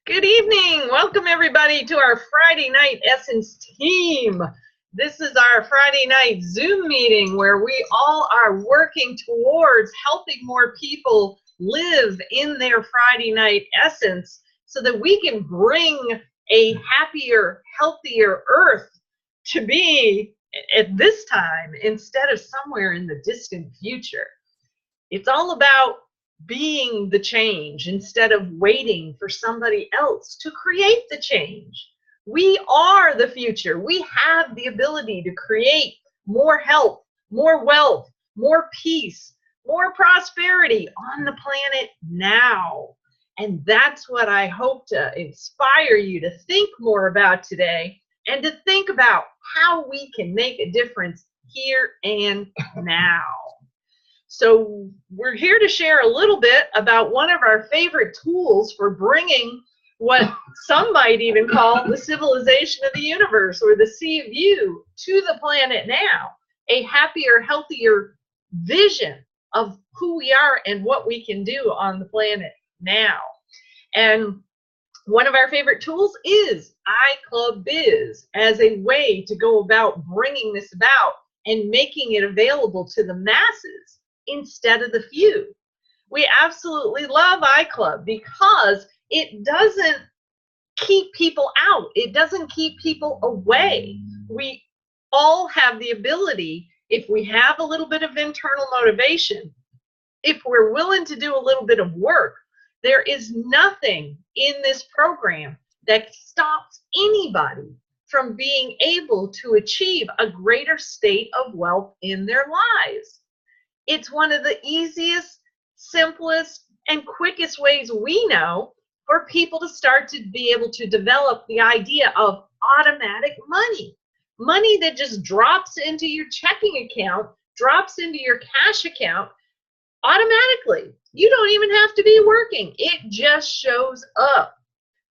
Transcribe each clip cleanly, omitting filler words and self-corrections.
Good evening. Welcome everybody to our Friday night Essence team. This is our Friday night Zoom meeting where we all are working towards helping more people live in their Friday night essence so that we can bring a happier, healthier earth to be at this time instead of somewhere in the distant future. It's all about being the change instead of waiting for somebody else to create the change. We are the future. We have the ability to create more health, more wealth, more peace, more prosperity on the planet now. And that's what I hope to inspire you to think more about today and to think about how we can make a difference here and now. So we're here to share a little bit about one of our favorite tools for bringing what some might even call the civilization of the universe, or the sea of you, to the planet now. A happier, healthier vision of who we are and what we can do on the planet now. And one of our favorite tools is iClub Biz as a way to go about bringing this about and making it available to the masses instead of the few. We absolutely love iClub because it doesn't keep people out. It doesn't keep people away. We all have the ability, if we have a little bit of internal motivation, if we're willing to do a little bit of work, there is nothing in this program that stops anybody from being able to achieve a greater state of wealth in their lives. It's one of the easiest, simplest, and quickest ways we know for people to start to be able to develop the idea of automatic money. Money that just drops into your checking account, drops into your cash account automatically. You don't even have to be working. It just shows up.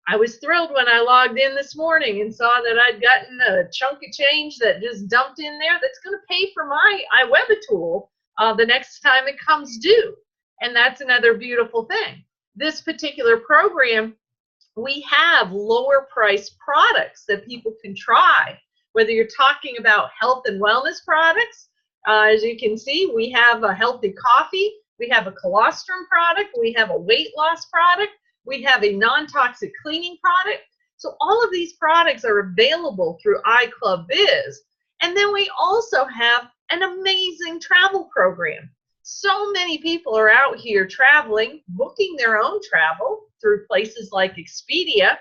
I was thrilled when I logged in this morning and saw that I'd gotten a chunk of change that just dumped in there that's going to pay for my iWeb tool the next time it comes due. And that's another beautiful thing. This particular program, we have lower price products that people can try. Whether you're talking about health and wellness products, as you can see, we have a healthy coffee, we have a colostrum product, we have a weight loss product, we have a non-toxic cleaning product. So all of these products are available through iClub Biz. And then we also have an amazing travel program. So many people are out here traveling, booking their own travel through places like Expedia,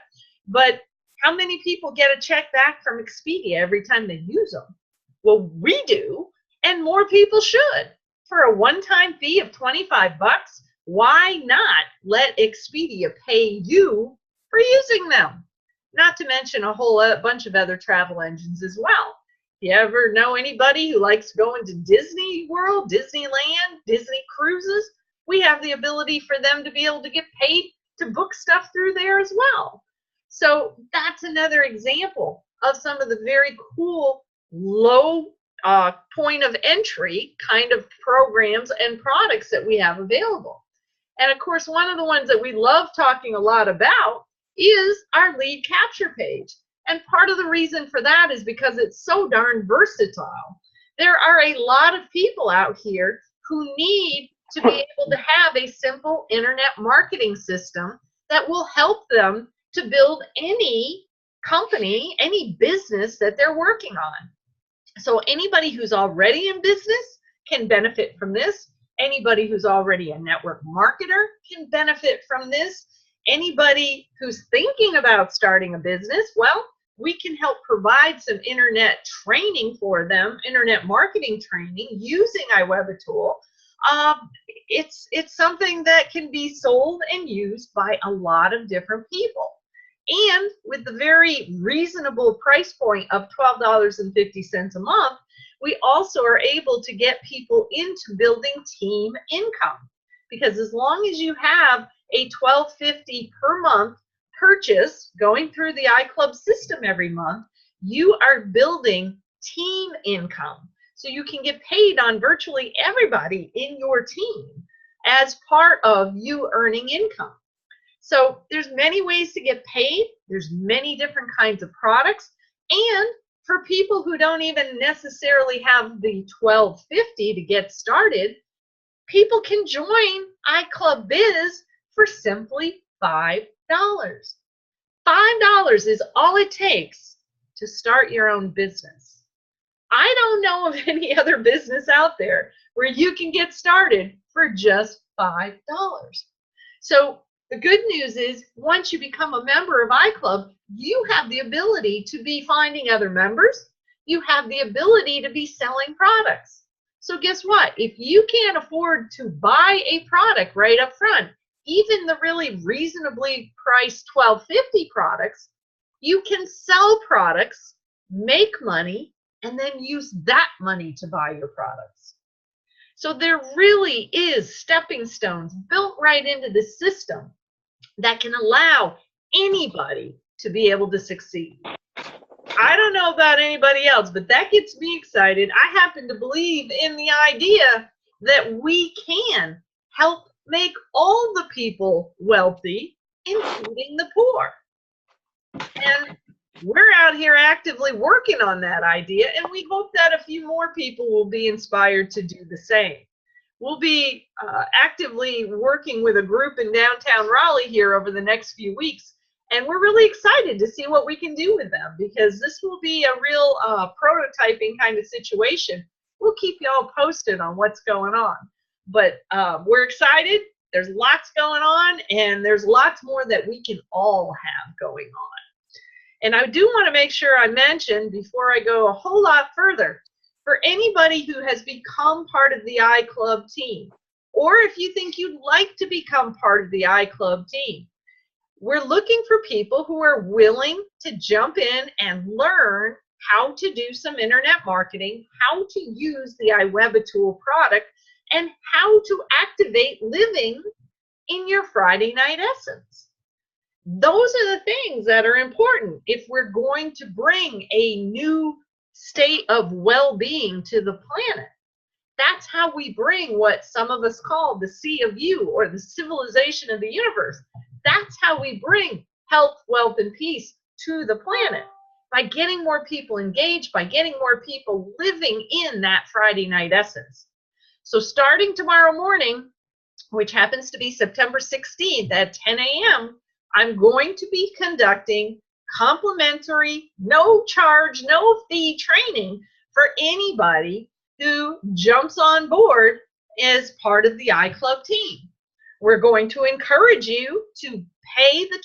but how many people get a check back from Expedia every time they use them? Well, we do, and more people should. For a one-time fee of 25 bucks, why not let Expedia pay you for using them? Not to mention a whole bunch of other travel engines as well. You ever know anybody who likes going to Disney World, Disneyland, Disney cruises? We have the ability for them to be able to get paid to book stuff through there as well. So that's another example of some of the very cool low point of entry kind of programs and products that we have available. And of course, one of the ones that we love talking a lot about is our lead capture page. And part of the reason for that is because it's so darn versatile. There are a lot of people out here who need to be able to have a simple internet marketing system that will help them to build any company, any business that they're working on. So anybody who's already in business can benefit from this. Anybody who's already a network marketer can benefit from this. Anybody who's thinking about starting a business, well, we can help provide some internet training for them, internet marketing training using iWeb tool. It's something that can be sold and used by a lot of different people. And with the very reasonable price point of $12.50 a month, we also are able to get people into building team income. Because as long as you have a $12.50 per month purchase going through the iClub system every month, you are building team income. So you can get paid on virtually everybody in your team as part of you earning income. So there's many ways to get paid. There's many different kinds of products. And for people who don't even necessarily have the $12.50 to get started, people can join iClub Biz for simply $5. $5 is all it takes to start your own business. I don't know of any other business out there where you can get started for just $5. So the good news is, once you become a member of iClub, you have the ability to be finding other members. You have the ability to be selling products. So guess what? If you can't afford to buy a product right up front, even the really reasonably priced $12.50 products, you can sell products, make money, and then use that money to buy your products. So there really is stepping stones built right into the system that can allow anybody to be able to succeed. I don't know about anybody else, but that gets me excited. I happen to believe in the idea that we can help make all the people wealthy, including the poor. And we're out here actively working on that idea, and we hope that a few more people will be inspired to do the same. We'll be actively working with a group in downtown Raleigh here over the next few weeks, and we're really excited to see what we can do with them, because this will be a real prototyping kind of situation. We'll keep y'all posted on what's going on. But we're excited. There's lots going on, and there's lots more that we can all have going on. And I do want to make sure I mention, before I go a whole lot further, for anybody who has become part of the iClub team, or if you think you'd like to become part of the iClub team, we're looking for people who are willing to jump in and learn how to do some internet marketing, how to use the iWebAtool product, and how to activate living in your Friday night essence. Those are the things that are important if we're going to bring a new state of well-being to the planet. That's how we bring what some of us call the sea of you, or the civilization of the universe. That's how we bring health, wealth, and peace to the planet, by getting more people engaged, by getting more people living in that Friday night essence. So starting tomorrow morning, which happens to be September 16th at 10 a.m., I'm going to be conducting complimentary, no charge, no fee training for anybody who jumps on board as part of the iClub team. We're going to encourage you to pay the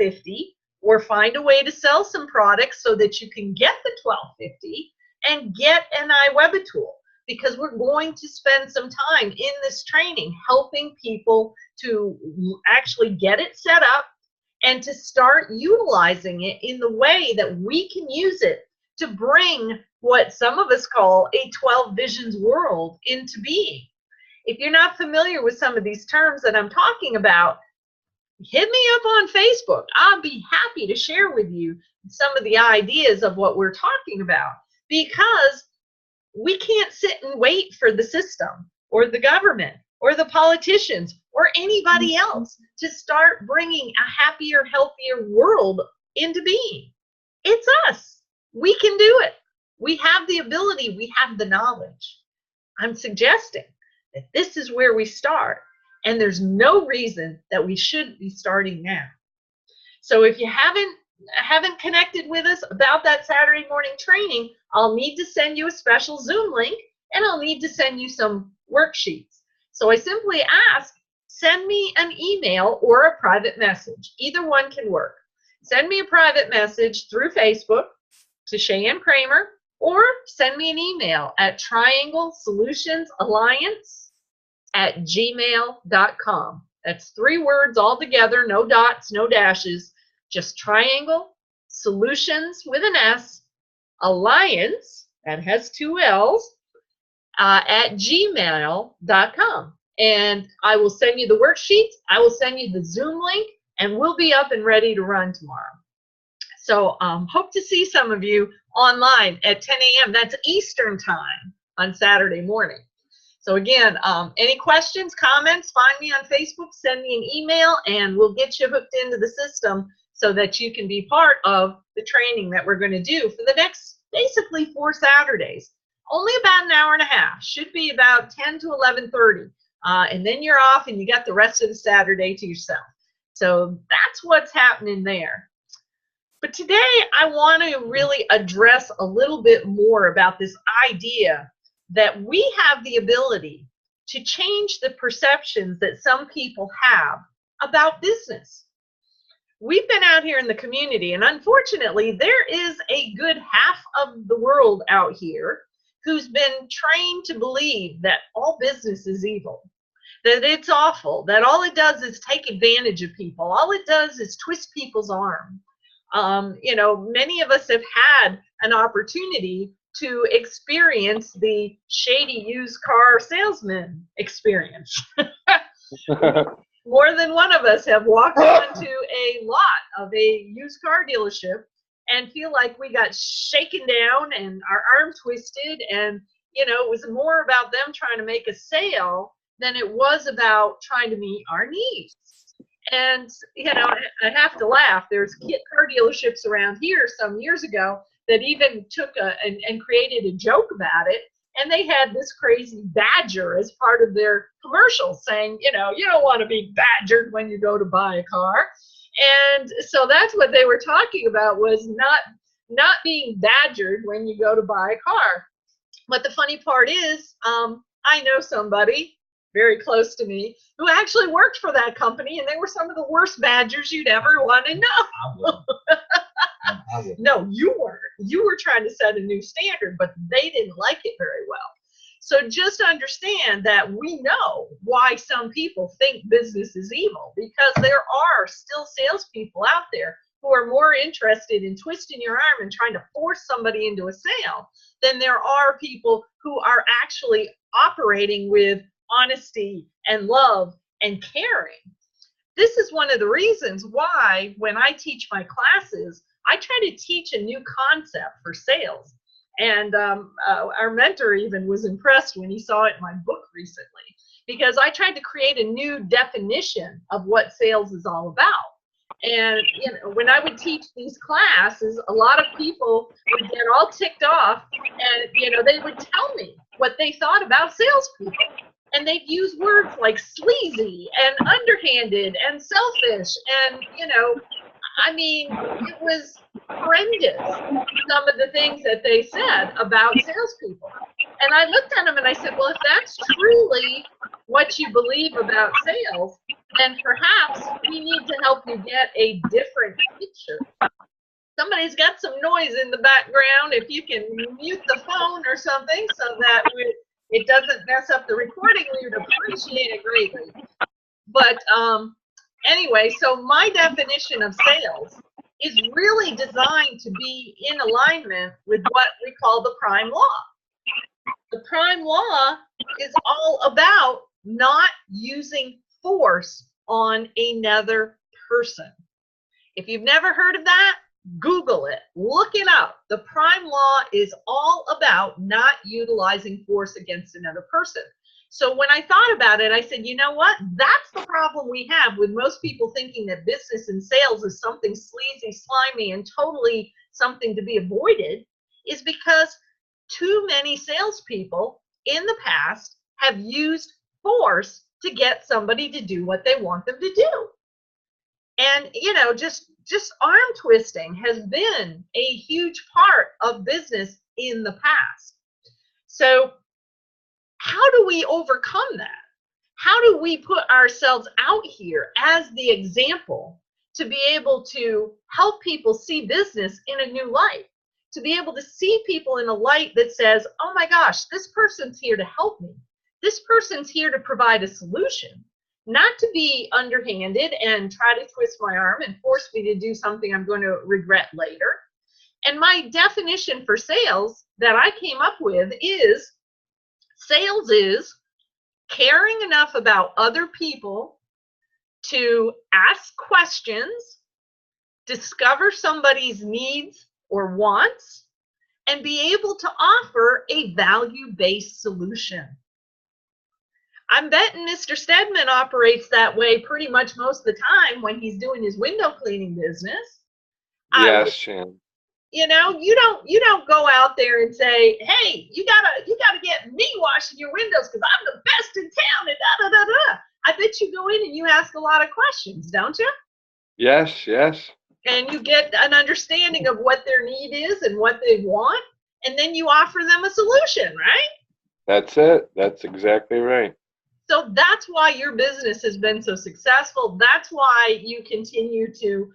$12.50 or find a way to sell some products so that you can get the $12.50 and get an iWebAtool, because we're going to spend some time in this training helping people to actually get it set up and to start utilizing it in the way that we can use it to bring what some of us call a 12 visions world into being. If you're not familiar with some of these terms that I'm talking about, hit me up on Facebook. I'll be happy to share with you some of the ideas of what we're talking about, because we can't sit and wait for the system or the government or the politicians or anybody else to start bringing a happier, healthier world into being. It's us. We can do it. We have the ability. We have the knowledge. I'm suggesting that this is where we start, and there's no reason that we shouldn't be starting now. So if you haven't connected with us about that Saturday morning training, I'll need to send you a special Zoom link, and I'll need to send you some worksheets. So I simply ask, send me an email or a private message. Either one can work. Send me a private message through Facebook to Cheyenne Kramer, or send me an email at triangleSolutionsalliance@gmail.com. That's 3 words all together, no dots, no dashes, just Triangle Solutions with an S, Alliance, that has 2 L's, at gmail.com. And I will send you the worksheets, I will send you the Zoom link, and we'll be up and ready to run tomorrow. So hope to see some of you online at 10 a.m. That's Eastern time on Saturday morning. So again, any questions, comments, find me on Facebook, send me an email, and we'll get you hooked into the system so that you can be part of the training that we're going to do for the next basically 4 Saturdays. Only about an hour and a half. Should be about 10 to 11:30. And then you're off and you got the rest of the Saturday to yourself. So that's what's happening there. But today I want to really address a little bit more about this idea that we have the ability to change the perceptions that some people have about business. We've been out here in the community, and unfortunately, there is a good half of the world out here who's been trained to believe that all business is evil, that it's awful, that all it does is take advantage of people, all it does is twist people's arm. You know, many of us have had an opportunity to experience the shady used car salesman experience. More than one of us have walked onto a lot of a used car dealership and feel like we got shaken down and our arm twisted, and you know, it was more about them trying to make a sale than it was about trying to meet our needs. And you know, I have to laugh. There's car dealerships around here some years ago that even took and created a joke about it. And they had this crazy badger as part of their commercial saying, you know, you don't want to be badgered when you go to buy a car. And so that's what they were talking about, was not being badgered when you go to buy a car. But the funny part is, I know somebody very close to me who actually worked for that company, and they were some of the worst badgers you'd ever want to know. No, you weren't. You were trying to set a new standard, but they didn't like it very well. So just understand that we know why some people think business is evil, because there are still salespeople out there who are more interested in twisting your arm and trying to force somebody into a sale than there are people who are actually operating with honesty and love and caring. This is one of the reasons why when I teach my classes, I try to teach a new concept for sales. And our mentor even was impressed when he saw it in my book recently, because I tried to create a new definition of what sales is all about. And you know, when I would teach these classes, a lot of people would get all ticked off, and you know, they would tell me what they thought about salespeople. And they'd use words like sleazy and underhanded and selfish, and you know, I mean, it was horrendous, some of the things that they said about salespeople. And I looked at them and I said, well, if that's truly what you believe about sales, then perhaps we need to help you get a different picture. Somebody's got some noise in the background. If you can mute the phone or something so that it doesn't mess up the recording, we would appreciate it greatly. But anyway, so my definition of sales is really designed to be in alignment with what we call the prime law. The prime law is all about not using force on another person. If you've never heard of that, Google it, look it up. The prime law is all about not utilizing force against another person. So when I thought about it, I said, you know what? That's the problem we have with most people thinking that business and sales is something sleazy, slimy, and totally something to be avoided, is because too many salespeople in the past have used force to get somebody to do what they want them to do. And, you know, just arm twisting has been a huge part of business in the past. So how do we overcome that? How do we put ourselves out here as the example to be able to help people see business in a new light? To be able to see people in a light that says, oh my gosh, this person's here to help me. This person's here to provide a solution, not to be underhanded and try to twist my arm and force me to do something I'm going to regret later. And my definition for sales that I came up with is, sales is caring enough about other people to ask questions, discover somebody's needs or wants, and be able to offer a value-based solution. I'm betting Mr. Stedman operates that way pretty much most of the time when he's doing his window cleaning business. Yes, Shan. You know, you don't go out there and say, hey, you gotta get me washing your windows because I'm the best in town and da da da da. I bet you go in and you ask a lot of questions, don't you? Yes, yes. And you get an understanding of what their need is and what they want, and then you offer them a solution, right? That's it. That's exactly right. So that's why your business has been so successful. That's why you continue to,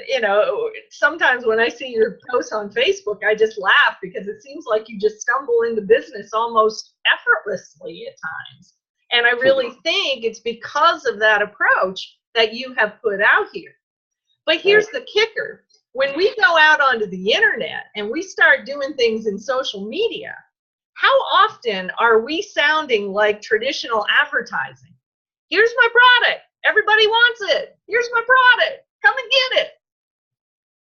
you know, sometimes when I see your posts on Facebook, I just laugh because it seems like you just stumble into business almost effortlessly at times. And I really think it's because of that approach that you have put out here. But here's the kicker. When we go out onto the internet and we start doing things in social media, how often are we sounding like traditional advertising? Here's my product. Everybody wants it. Here's my product. Come and get it.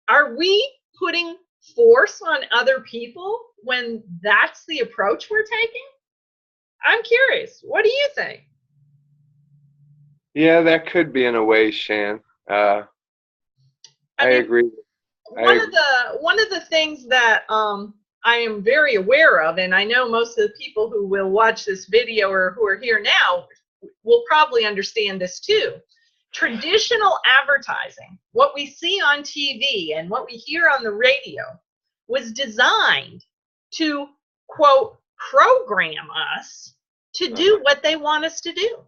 Are we putting force on other people when that's the approach we're taking? I'm curious. What do you think? Yeah, that could be in a way, Shan. I agree. One of the things that I am very aware of, and I know most of the people who will watch this video or who are here now will probably understand this too. Traditional advertising, what we see on TV and what we hear on the radio, was designed to, quote, program us to do what they want us to do.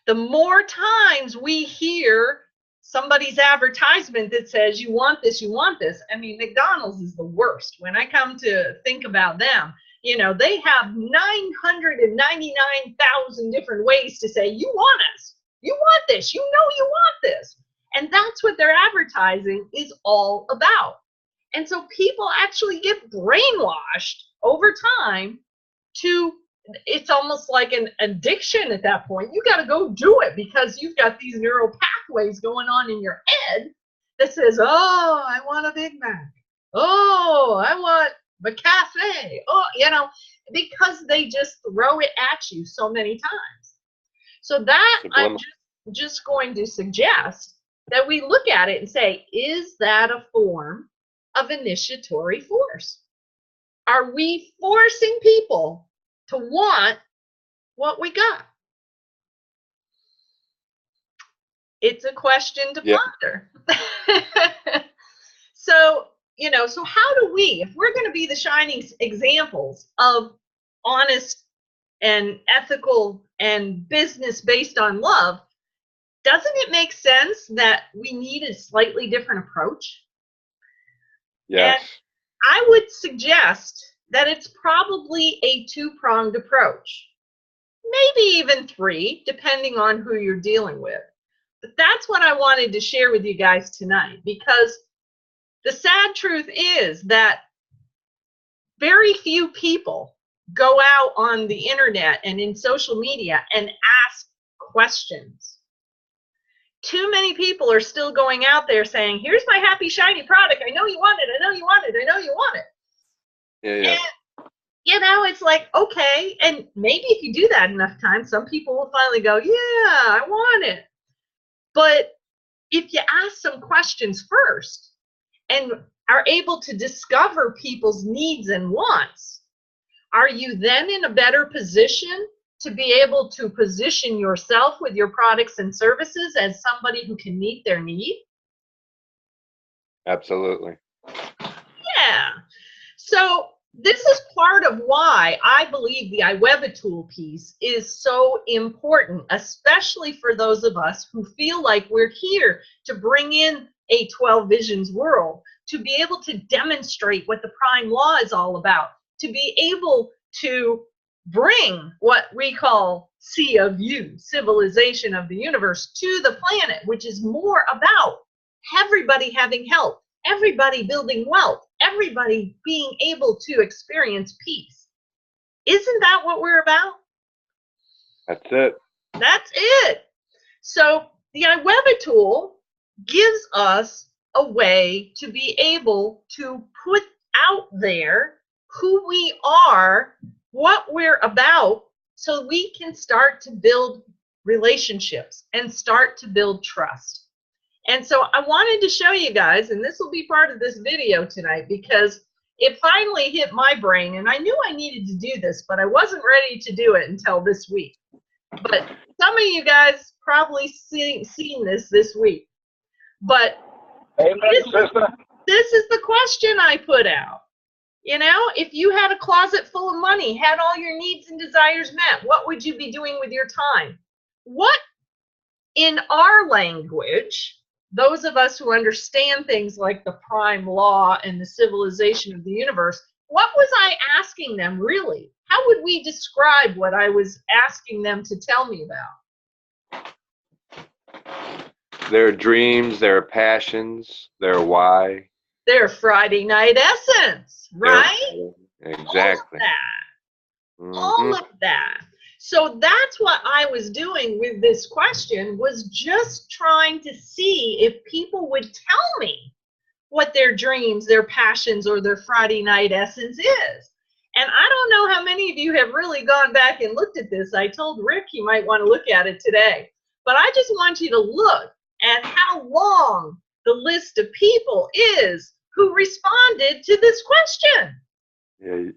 The more times we hear somebody's advertisement that says, you want this, you want this. I mean, McDonald's is the worst. When I come to think about them, you know, they have 999,000 different ways to say, you want us, you want this, you know you want this. And that's what their advertising is all about. And so people actually get brainwashed over time to, it's almost like an addiction at that point. You got to go do it because you've got these neural pathways going on in your head that says, oh, I want a Big Mac. Oh, I want the cafe. Oh, you know, because they just throw it at you so many times. So that I'm just going to suggest that we look at it and say, is that a form of initiatory force? Are we forcing people to want what we got? It's a question to ponder. So, you know, so how do we, if we're going to be the shining examples of honest and ethical and business based on love, doesn't it make sense that we need a slightly different approach? Yes. And I would suggest that it's probably a two-pronged approach, maybe even three, depending on who you're dealing with. But that's what I wanted to share with you guys tonight, because the sad truth is that very few people go out on the internet and in social media and ask questions. Too many people are still going out there saying, here's my happy, shiny product. I know you want it. I know you want it. I know you want it. Yeah. And, you know, it's like, okay. And maybe if you do that enough times, some people will finally go, yeah, I want it. But if you ask some questions first and are able to discover people's needs and wants, are you then in a better position to be able to position yourself with your products and services as somebody who can meet their need? Absolutely. Yeah. So this is part of why I believe the iWebAtool piece is so important, especially for those of us who feel like we're here to bring in a 12 Visions world, to be able to demonstrate what the prime law is all about, to be able to bring what we call C of U, civilization of the universe, to the planet, which is more about everybody having health, everybody building wealth, everybody being able to experience peace. Isn't that what we're about? That's it. That's it. So the iWebAtool gives us a way to be able to put out there who we are, what we're about, so we can start to build relationships and start to build trust. And so I wanted to show you guys, and this will be part of this video tonight, because it finally hit my brain, and I knew I needed to do this, but I wasn't ready to do it until this week. But some of you guys probably seen this week. But this is the question I put out. You know, if you had a closet full of money, had all your needs and desires met, what would you be doing with your time? What, in our language, those of us who understand things like the prime law and the civilization of the universe, what was I asking them really? How would we describe what I was asking them to tell me about? Their dreams, their passions, their why. Their Friday night essence, right? Exactly. All of that. So that's what I was doing with this question, was just trying to see if people would tell me what their dreams, their passions, or their Friday night essence is. And I don't know how many of you have really gone back and looked at this. I told Rick he might want to look at it today. But I just want you to look at how long the list of people is who responded to this question. Yeah,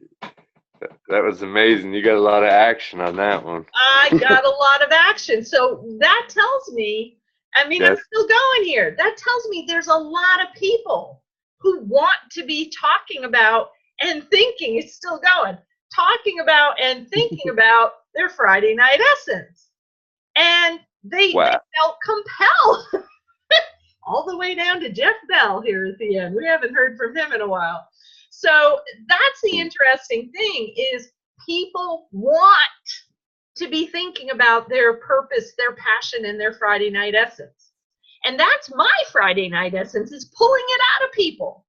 that was amazing. You got a lot of action on that one. I got a lot of action. So that tells me, I mean, yes. I'm still going here. That tells me there's a lot of people who want to be talking about and thinking, it's still going, talking about and thinking about their Friday night essence. And they felt compelled. All the way down to Jeff Bell here at the end. We haven't heard from him in a while. So that's the interesting thing, is people want to be thinking about their purpose, their passion, and their Friday night essence. And that's my Friday night essence, is pulling it out of people.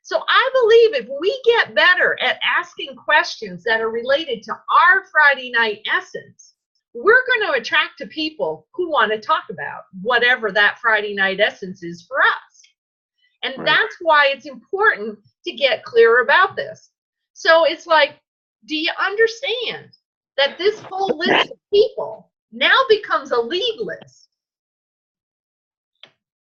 So I believe if we get better at asking questions that are related to our Friday night essence, we're going to attract to people who want to talk about whatever that Friday night essence is for us. And that's why it's important to get clear about this. So it's like, do you understand that this whole list of people now becomes a lead list?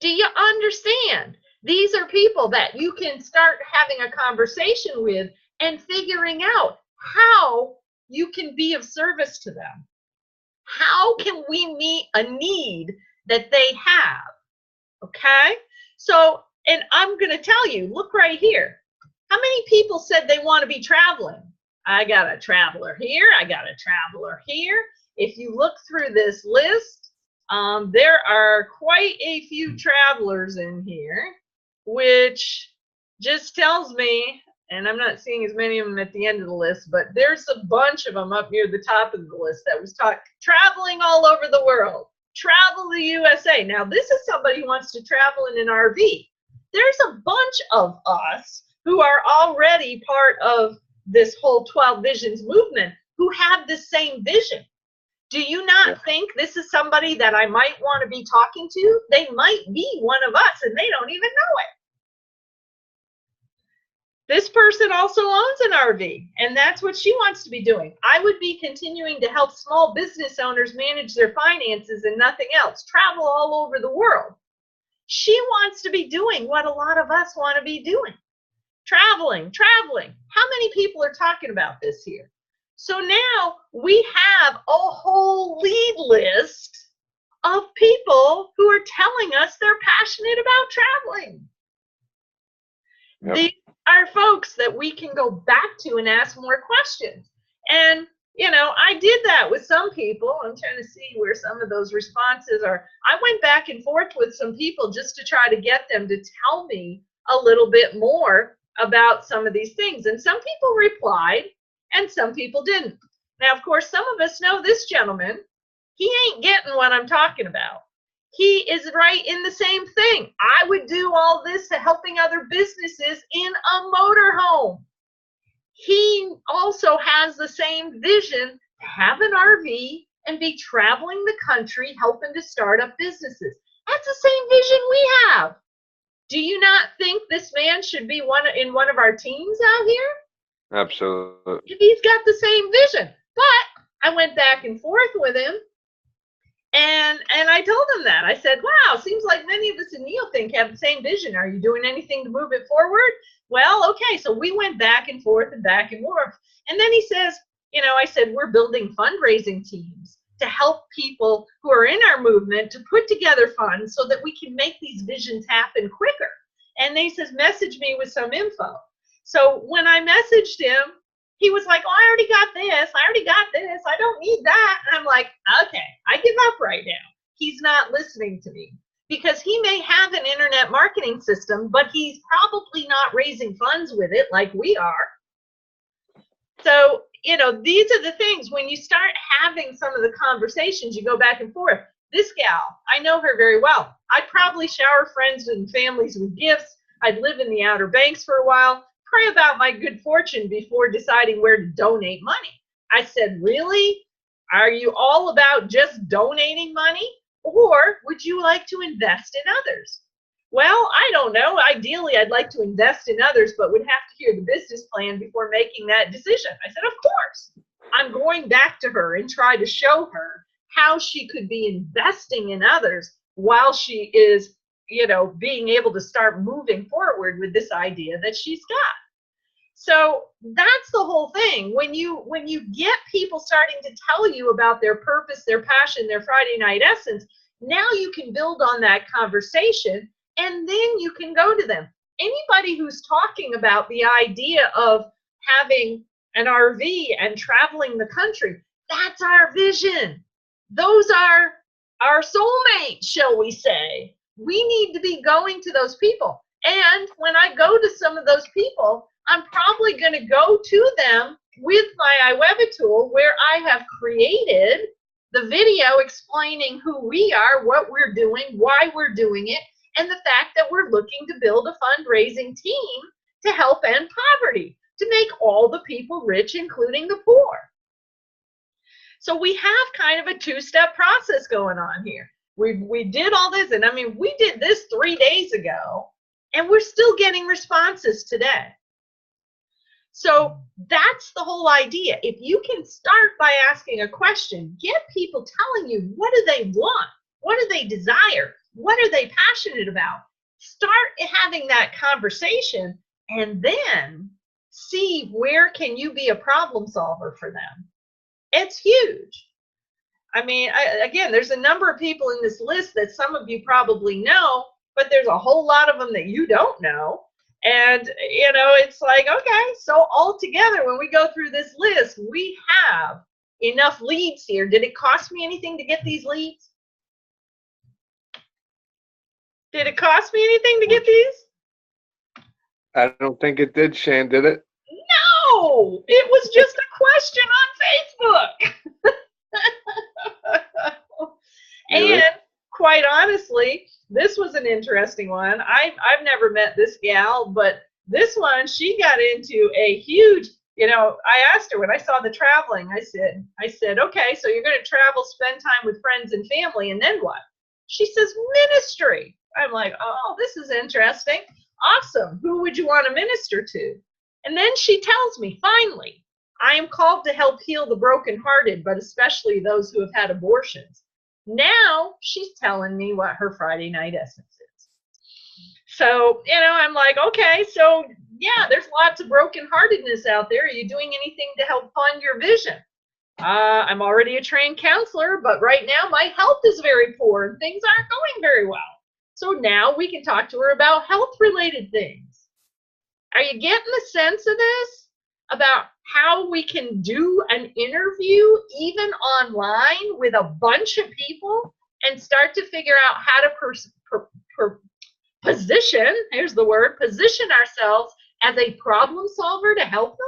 Do you understand? These are people that you can start having a conversation with and figuring out how you can be of service to them. How can we meet a need that they have? Okay? So, and I'm going to tell you, look right here. How many people said they want to be traveling? I got a traveler here. I got a traveler here. If you look through this list, there are quite a few travelers in here, which just tells me, and I'm not seeing as many of them at the end of the list, but there's a bunch of them up near the top of the list that was traveling all over the world, travel the USA. Now, this is somebody who wants to travel in an RV. There's a bunch of us who are already part of this whole 12 Visions movement who have the same vision. Do you not think this is somebody that I might want to be talking to? They might be one of us and they don't even know it. This person also owns an RV, and that's what she wants to be doing. I would be continuing to help small business owners manage their finances and nothing else, travel all over the world. She wants to be doing what a lot of us want to be doing. Traveling. How many people are talking about this here? So now we have a whole lead list of people who are telling us they're passionate about traveling. Yep. These are folks that we can go back to and ask more questions. And, you know, I did that with some people. I'm trying to see where some of those responses are. I went back and forth with some people just to try to get them to tell me a little bit more about some of these things. And some people replied and some people didn't. Now, of course, some of us know this gentleman. He ain't getting what I'm talking about. He is right in the same thing. I would do all this to helping other businesses in a motorhome. He also has the same vision to have an RV and be traveling the country helping to start up businesses. That's the same vision we have. Do you not think this man should be in one of our teams out here? Absolutely. He's got the same vision. But I went back and forth with him, and I told him that. I said, wow, seems like many of us in Neothink have the same vision. Are you doing anything to move it forward? Well, okay, so we went back and forth and back and forth. And then he says, you know, I said, we're building fundraising teams to help people who are in our movement to put together funds so that we can make these visions happen quicker. And then he says, message me with some info. So when I messaged him, he was like, oh, I already got this. I already got this. I don't need that. And I'm like, okay, I give up right now. He's not listening to me because he may have an internet marketing system, but he's probably not raising funds with it like we are. So, you know, these are the things when you start having some of the conversations, you go back and forth. This gal, I know her very well. I'd probably shower friends and families with gifts. I'd live in the Outer Banks for a while, pray about my good fortune before deciding where to donate money. I said, really? Are you all about just donating money? Or would you like to invest in others? Well, I don't know. Ideally, I'd like to invest in others, but would have to hear the business plan before making that decision. I said, of course. I'm going back to her and try to show her how she could be investing in others while she is, you know, being able to start moving forward with this idea that she's got. So that's the whole thing. When you get people starting to tell you about their purpose, their passion, their Friday night essence, now you can build on that conversation and then you can go to them. Anybody who's talking about the idea of having an RV and traveling the country, that's our vision. Those are our soulmates, shall we say. We need to be going to those people. And when I go to some of those people, I'm probably going to go to them with my iWebit tool where I have created the video explaining who we are, what we're doing, why we're doing it, and the fact that we're looking to build a fundraising team to help end poverty, to make all the people rich, including the poor. So we have kind of a two-step process going on here. We did all this, and I mean, we did this 3 days ago, and we're still getting responses today. So that's the whole idea. If you can start by asking a question, get people telling you, what do they want? What do they desire? What are they passionate about? Start having that conversation and then see where can you be a problem solver for them. It's huge. I mean, again, there's a number of people in this list that some of you probably know, but there's a whole lot of them that you don't know. And, you know, it's like, okay, so all together, when we go through this list, we have enough leads here. Did it cost me anything to get these leads? Did it cost me anything to get these? I don't think it did, Shan, did it? No, it was just a question on Facebook. And quite honestly, this was an interesting one. I've never met this gal, but this one, she got into a huge, you know, I asked her when I saw the traveling, I said, okay, so you're going to travel, spend time with friends and family, and then what? She says, ministry. I'm like, oh, this is interesting. Awesome. Who would you want to minister to? And then she tells me, finally, I am called to help heal the brokenhearted, but especially those who have had abortions. Now she's telling me what her Friday night essence is. So, you know, I'm like, okay, so yeah, there's lots of brokenheartedness out there. Are you doing anything to help fund your vision? I'm already a trained counselor, but right now my health is very poor and things aren't going very well. So now we can talk to her about health-related things. Are you getting the sense of this? About how we can do an interview even online with a bunch of people and start to figure out how to position, here's the word, position ourselves as a problem solver to help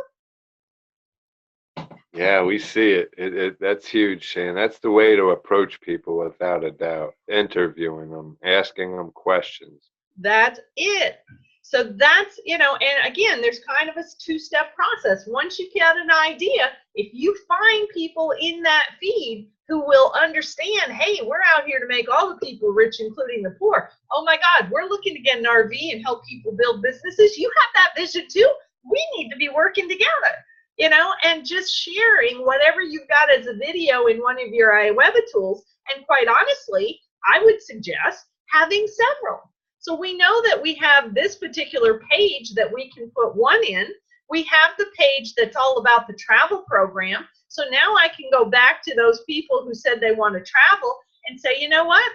them? Yeah, we see it. That's huge, Shan. That's the way to approach people without a doubt. Interviewing them, asking them questions. That's it. So that's, you know, and again, there's kind of a two-step process. Once you get an idea, if you find people in that feed who will understand, hey, we're out here to make all the people rich, including the poor. Oh my God, we're looking to get an RV and help people build businesses. You have that vision too. We need to be working together. you know, and just sharing whatever you've got as a video in one of your iWeb tools. And quite honestly, I would suggest having several. So we know that we have this particular page that we can put one in. We have the page that's all about the travel program. So now I can go back to those people who said they want to travel and say, you know what?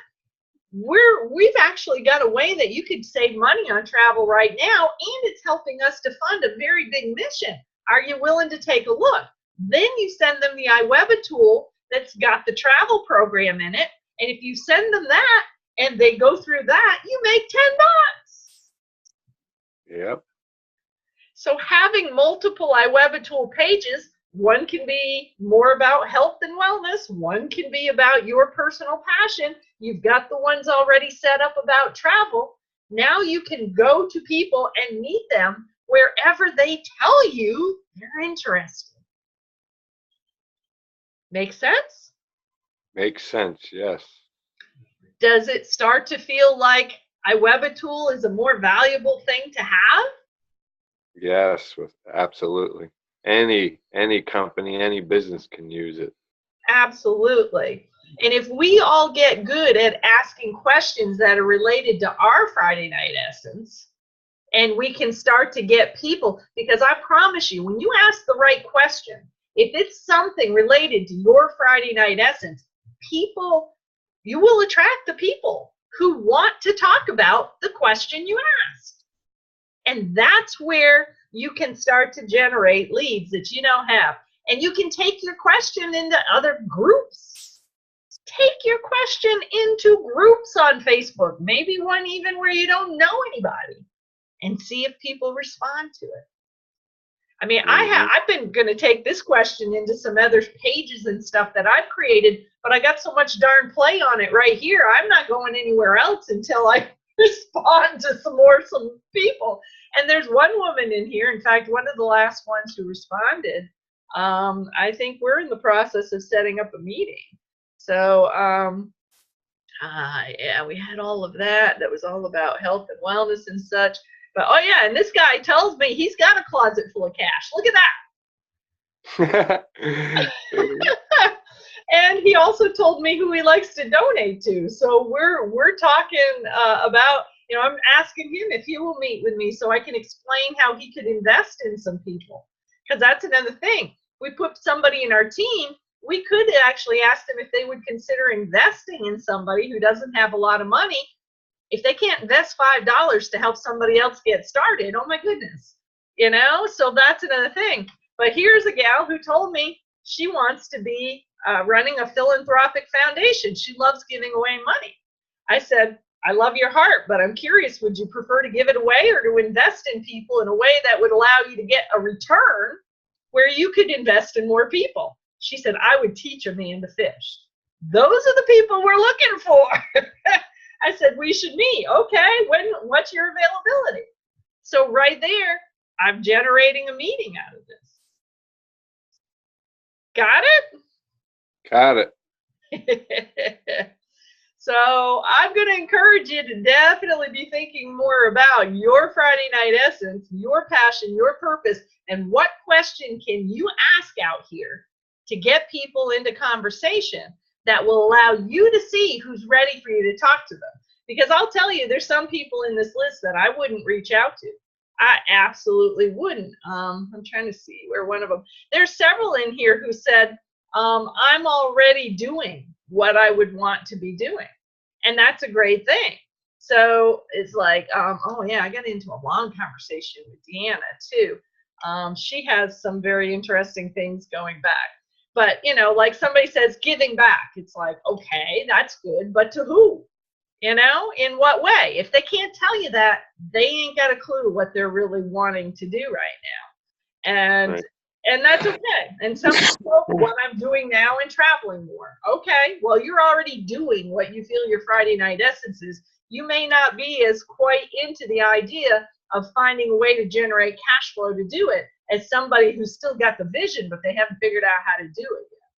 We've actually got a way that you could save money on travel right now, and it's helping us to fund a very big mission. Are you willing to take a look? Then you send them the iWeb tool that's got the travel program in it, and if you send them that and they go through that, you make $10. Yep. So having multiple iWeb tool pages, one can be more about health and wellness, one can be about your personal passion. You've got the ones already set up about travel. Now you can go to people and meet them wherever they tell you they're interested. Make sense? Makes sense, yes. Does it start to feel like iWeb tool is a more valuable thing to have? Yes, absolutely. Any company, any business can use it. Absolutely. And if we all get good at asking questions that are related to our Friday night essence, and we can start to get people, because I promise you, when you ask the right question, if it's something related to your Friday night essence, people, you will attract the people who want to talk about the question you asked. And that's where you can start to generate leads that you now have. And you can take your question into other groups. Take your question into groups on Facebook, maybe one even where you don't know anybody, and see if people respond to it. I mean, I've been going to take this question into some other pages and stuff that I've created, but I got so much darn play on it right here. I'm not going anywhere else until I respond to some people. And there's one woman in here, in fact, one of the last ones who responded. I think we're in the process of setting up a meeting. So, yeah, we had all of that. That was all about health and wellness and such. But, oh, yeah, and this guy tells me he's got a closet full of cash. Look at that. And he also told me who he likes to donate to. So we're talking about, you know, I'm asking him if he will meet with me so I can explain how he could invest in some people. Because that's another thing. We put somebody in our team, we could actually ask them if they would consider investing in somebody who doesn't have a lot of money. If they can't invest $5 to help somebody else get started, oh my goodness, you know, so that's another thing. But here's a gal who told me she wants to be running a philanthropic foundation. She loves giving away money. I said, I love your heart, but I'm curious, would you prefer to give it away or to invest in people in a way that would allow you to get a return where you could invest in more people? She said, I would teach a man to fish. Those are the people we're looking for. I said, we should meet. Okay, what's your availability? So right there, I'm generating a meeting out of this. Got it? Got it. So I'm going to encourage you to definitely be thinking more about your Friday night essence, your passion, your purpose, and what question can you ask out here to get people into conversation that will allow you to see who's ready for you to talk to them. Because I'll tell you, there's some people in this list that I wouldn't reach out to. I absolutely wouldn't. I'm trying to see where one of them. There's several in here who said, I'm already doing what I would want to be doing. And that's a great thing. So it's like, oh yeah, I got into a long conversation with Deanna too. She has some very interesting things going back. But, you know, like somebody says giving back. It's like, okay, that's good, but to who? You know, in what way? If they can't tell you that, they ain't got a clue what they're really wanting to do right now. And that's okay. And some people, what I'm doing now and traveling more. Okay, well, you're already doing what you feel your Friday night essence is. You may not be as quite into the idea of finding a way to generate cash flow to do it as somebody who's still got the vision, but they haven't figured out how to do it yet.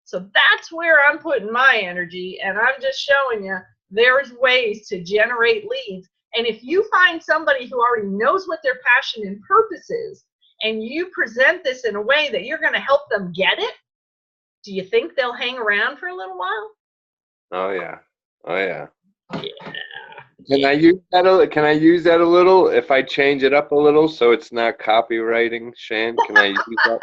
So that's where I'm putting my energy, and I'm just showing you there's ways to generate leads. And if you find somebody who already knows what their passion and purpose is, and you present this in a way that you're going to help them get it, do you think they'll hang around for a little while? Oh yeah. Oh yeah. Yeah. Can I use that? Can I use that a little? If I change it up a little, so it's not copywriting, Shan. Can I use that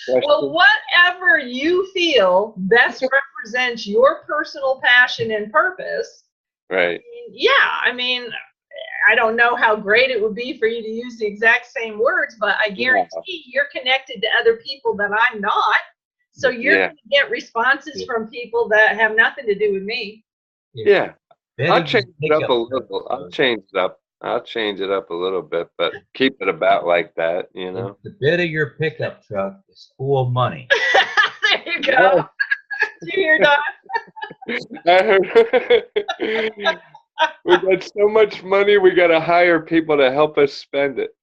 question? Well, whatever you feel best represents your personal passion and purpose. Right. Yeah, I mean, I don't know how great it would be for you to use the exact same words, but I guarantee you're connected to other people that I'm not. So you're going to get responses from people that have nothing to do with me. Yeah. I'll change it up a little. I'll change it up. I'll change it up a little bit, but keep it about like that, you know. The bed of your pickup truck is full of money. There you go. Did you hear that? I heard. We got so much money, we got to hire people to help us spend it.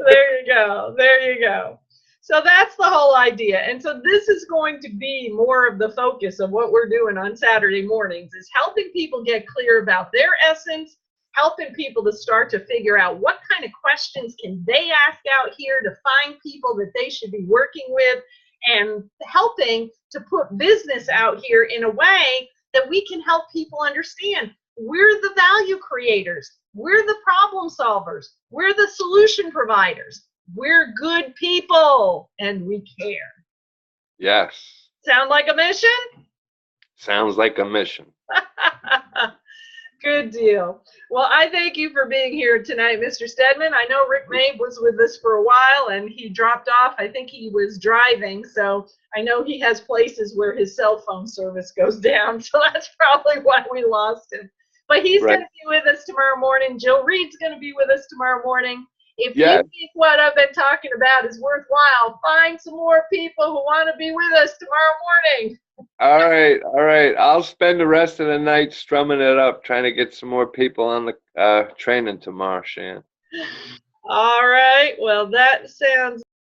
There you go. There you go. So that's the whole idea. And so this is going to be more of the focus of what we're doing on Saturday mornings, is helping people get clear about their essence, helping people to start to figure out what kind of questions can they ask out here to find people that they should be working with, and helping to put business out here in a way that we can help people understand we're the value creators, we're the problem solvers, we're the solution providers. We're good people and we care. Yes. Sound like a mission? Sounds like a mission. Good deal. Well, I thank you for being here tonight, Mr. Stedman. I know Rick Mabe was with us for a while and he dropped off. I think he was driving, so I know he has places where his cell phone service goes down, so that's probably why we lost him. But he's going to be with us tomorrow morning. Jill Reed's going to be with us tomorrow morning. If you think what I've been talking about is worthwhile, find some more people who want to be with us tomorrow morning. All right, all right. I'll spend the rest of the night strumming it up, trying to get some more people on the training tomorrow, Shan. All right. Well, that sounds